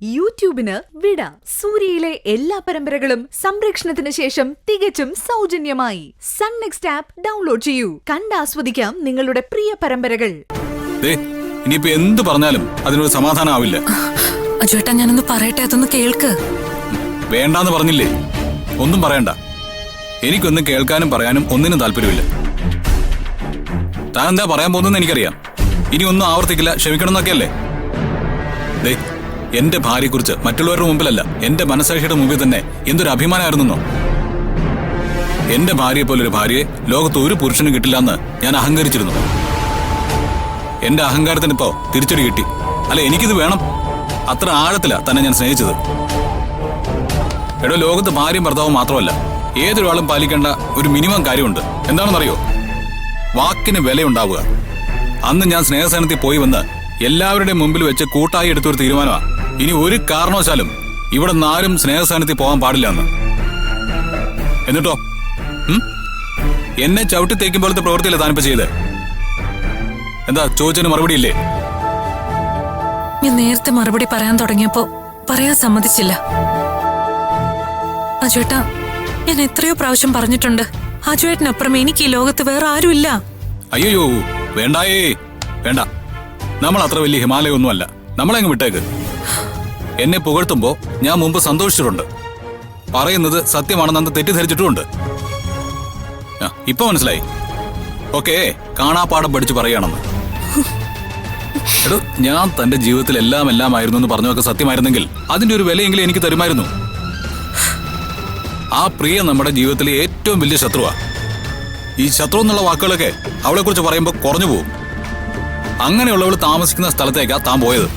യൂട്യൂബിന് വിട. സൂര്യയിലെ എല്ലാ പരമ്പരകളും സംരക്ഷണത്തിന് ശേഷം തികച്ചും സൗജന്യമായി സൺ നെക്സ്റ്റ് ആപ്പ് ഡൗൺലോഡ് ചെയ്യൂ. കണ്ടാസ്വദിക്കാം നിങ്ങളുടെ പ്രിയ പരമ്പരകൾ. ഇനിയിപ്പോ എന്ത് പറഞ്ഞാലും അതിനൊരു സമാധാനം ആവില്ല. അജുവേട്ടാ, ഞാനൊന്ന് പറയട്ടെ, അതൊന്ന് കേൾക്ക്. വേണ്ടാന്ന് പറഞ്ഞില്ലേ? ഒന്നും പറയണ്ട. എനിക്കൊന്നും കേൾക്കാനും പറയാനും ഒന്നിനും താല്പര്യമില്ല. താൻ എന്താ പറയാൻ പോകുന്നതെന്ന് എനിക്കറിയാം. ഇനി ഒന്നും ആവർത്തിക്കില്ല, ക്ഷമിക്കണം എന്നൊക്കെയല്ലേ? എന്റെ ഭാര്യയെക്കുറിച്ച് മറ്റുള്ളവരുടെ മുമ്പിലല്ല, എന്റെ മനസാക്ഷിയുടെ മുമ്പിൽ തന്നെ എന്തൊരു അഭിമാനമായിരുന്നോ. എന്റെ ഭാര്യയെ പോലൊരു ഭാര്യയെ ലോകത്ത് ഒരു പുരുഷനും കിട്ടില്ല എന്ന് ഞാൻ അഹങ്കരിച്ചിരുന്നു. എന്റെ അഹങ്കാരത്തിന് ഇപ്പോ തിരിച്ചടി കിട്ടി. അല്ല, എനിക്കിത് വേണം. അത്ര ആഴത്തിലാ തന്നെ ഞാൻ സ്നേഹിച്ചത്. എടോ, ലോകത്ത് ഭാര്യയും ഭർത്താവും മാത്രമല്ല, ഏതൊരാളും പാലിക്കേണ്ട ഒരു മിനിമം കാര്യമുണ്ട്. എന്താണെന്നറിയോ? വാക്കിന് വിലയുണ്ടാവുക. അന്ന് ഞാൻ സ്നേഹസേനത്തിൽ പോയി വന്ന് എല്ലാവരുടെയും മുമ്പിൽ വെച്ച് കൂട്ടായി എടുത്തൊരു തീരുമാനമാണ്. ഇനി ഒരു കാരണവശാലും ഇവിടെ ആരും സ്നേഹസ്ഥാനത്തിൽ പോകാൻ പാടില്ല എന്ന്. എന്നിട്ടോ എന്നെ ചവിട്ടി തേക്കും പോലത്തെ പ്രവൃത്തിയല്ലേ താനിപ്പോ ചെയ്ത്? എന്താ ചോദിച്ചതിന് മറുപടി ഇല്ലേ? ഞാൻ നേരത്തെ മറുപടി പറയാൻ തുടങ്ങിയപ്പോ പറയാൻ സമ്മതിച്ചില്ല. അജുവേട്ടാ, ഞാൻ എത്രയോ പ്രാവശ്യം പറഞ്ഞിട്ടുണ്ട്, അജുവേട്ടനപ്പുറം എനിക്ക് ഈ ലോകത്ത് വേറെ ആരുമില്ല. അയ്യോ, വേണ്ടായേ, വേണ്ട. നമ്മൾ അത്ര വലിയ ഹിമാലയൊന്നും അല്ല. നമ്മളെങ്ങ് വിട്ടേക്ക്. എന്നെ പുകഴ്ത്തുമ്പോ ഞാൻ മുമ്പ് സന്തോഷിച്ചിട്ടുണ്ട്. പറയുന്നത് സത്യമാണെന്ന് അന്ന് തെറ്റിദ്ധരിച്ചിട്ടുമുണ്ട്. ഇപ്പൊ മനസ്സിലായി. ഓക്കെ, കാണാപ്പാഠം പഠിച്ച് പറയുകയാണെന്ന്. എടോ, ഞാൻ തന്റെ ജീവിതത്തിൽ എല്ലാം ആയിരുന്നു എന്ന് പറഞ്ഞൊക്കെ സത്യമായിരുന്നെങ്കിൽ അതിന്റെ ഒരു വിലയെങ്കിലും എനിക്ക് തരുമായിരുന്നു. ആ പ്രിയ നമ്മുടെ ജീവിതത്തിലെ ഏറ്റവും വലിയ ശത്രുവാ. ഈ ശത്രു എന്നുള്ള വാക്കുകളൊക്കെ അവളെ കുറിച്ച് പറയുമ്പോൾ കുറഞ്ഞു പോകും. അങ്ങനെയുള്ളവൾ താമസിക്കുന്ന സ്ഥലത്തേക്കാ താൻ പോയത്.